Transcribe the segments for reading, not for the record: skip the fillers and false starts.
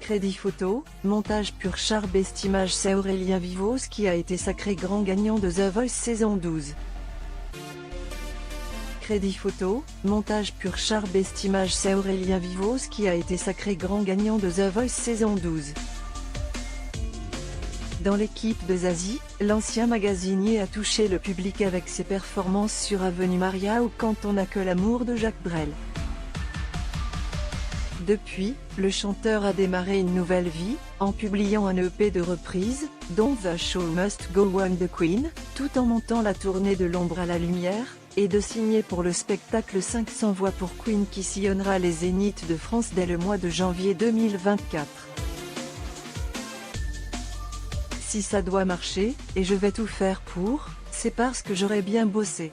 Crédit photo, montage pur char best image. C'est Aurélien Vivos qui a été sacré grand gagnant de The Voice saison 12. Crédit photo, montage pur char best image. C'est Aurélien Vivos qui a été sacré grand gagnant de The Voice saison 12. Dans l'équipe de Zazie, l'ancien magasinier a touché le public avec ses performances sur Avenue Maria ou Quand on n'a que l'amour de Jacques Brel. Depuis, le chanteur a démarré une nouvelle vie, en publiant un EP de reprises, dont The Show Must Go On de Queen, tout en montant la tournée de l'ombre à la lumière, et de signer pour le spectacle 500 voix pour Queen qui sillonnera les Zéniths de France dès le mois de janvier 2024. Si ça doit marcher, et je vais tout faire pour, c'est parce que j'aurais bien bossé.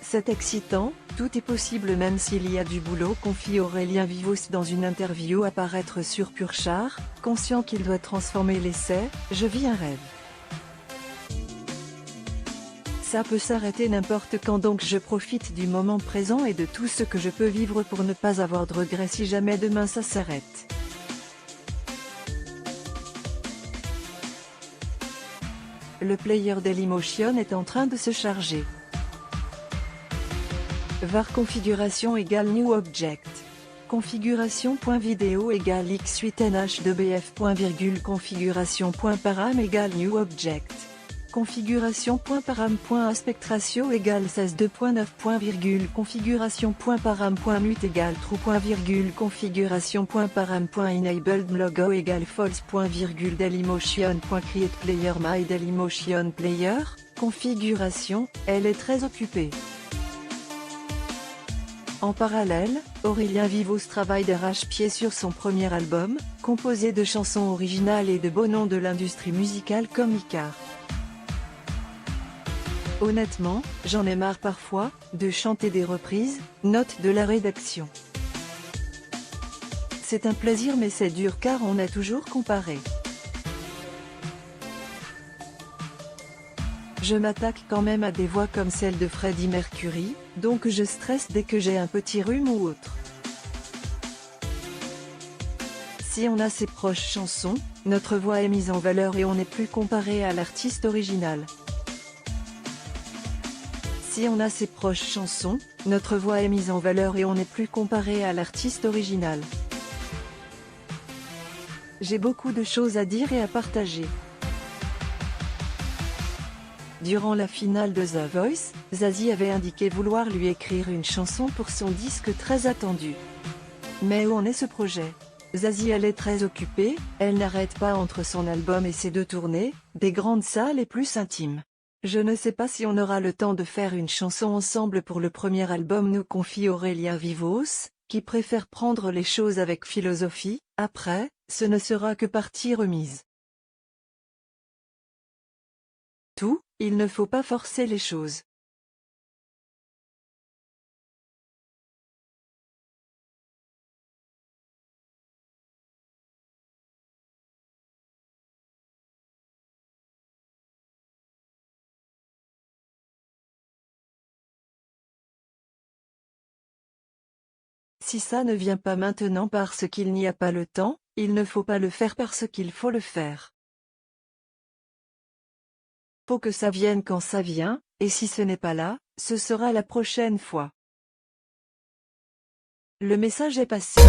C'est excitant, tout est possible même s'il y a du boulot, confie Aurélien Vivos dans une interview à paraître sur Pur Char, conscient qu'il doit transformer l'essai « Je vis un rêve ». Ça peut s'arrêter n'importe quand, donc je profite du moment présent et de tout ce que je peux vivre pour ne pas avoir de regrets si jamais demain ça s'arrête. Le player Dailymotion est en train de se charger. var configuration égale new object. Configuration.video égale x8nh2bf. Configuration.param égale new object. Configuration.param.aspect-ratio égale 16:2.9. Configuration.param.mute égale true. Configuration.param.enabled logo égale false. Dailymotion.create player my Dailymotion player. Configuration, elle est très occupée. En parallèle, Aurélien Vivos travaille d'arrache-pied sur son premier album, composé de chansons originales et de beaux noms de l'industrie musicale comme Icar. Honnêtement, j'en ai marre parfois, de chanter des reprises, note de la rédaction. C'est un plaisir mais c'est dur car on est toujours comparé. Je m'attaque quand même à des voix comme celle de Freddie Mercury, donc je stresse dès que j'ai un petit rhume ou autre. Si on a ses proches chansons, notre voix est mise en valeur et on n'est plus comparé à l'artiste original. Si on a ses proches chansons, notre voix est mise en valeur et on n'est plus comparé à l'artiste original. J'ai beaucoup de choses à dire et à partager. Durant la finale de The Voice, Zazie avait indiqué vouloir lui écrire une chanson pour son disque très attendu. Mais où en est ce projet? Zazie elle est très occupée, elle n'arrête pas entre son album et ses deux tournées, des grandes salles et plus intimes. Je ne sais pas si on aura le temps de faire une chanson ensemble pour le premier album, nous confie Aurélien Vivos, qui préfère prendre les choses avec philosophie. Après, ce ne sera que partie remise. Tout, il ne faut pas forcer les choses. Si ça ne vient pas maintenant parce qu'il n'y a pas le temps, il ne faut pas le faire parce qu'il faut le faire. Faut que ça vienne quand ça vient, et si ce n'est pas là, ce sera la prochaine fois. Le message est passé.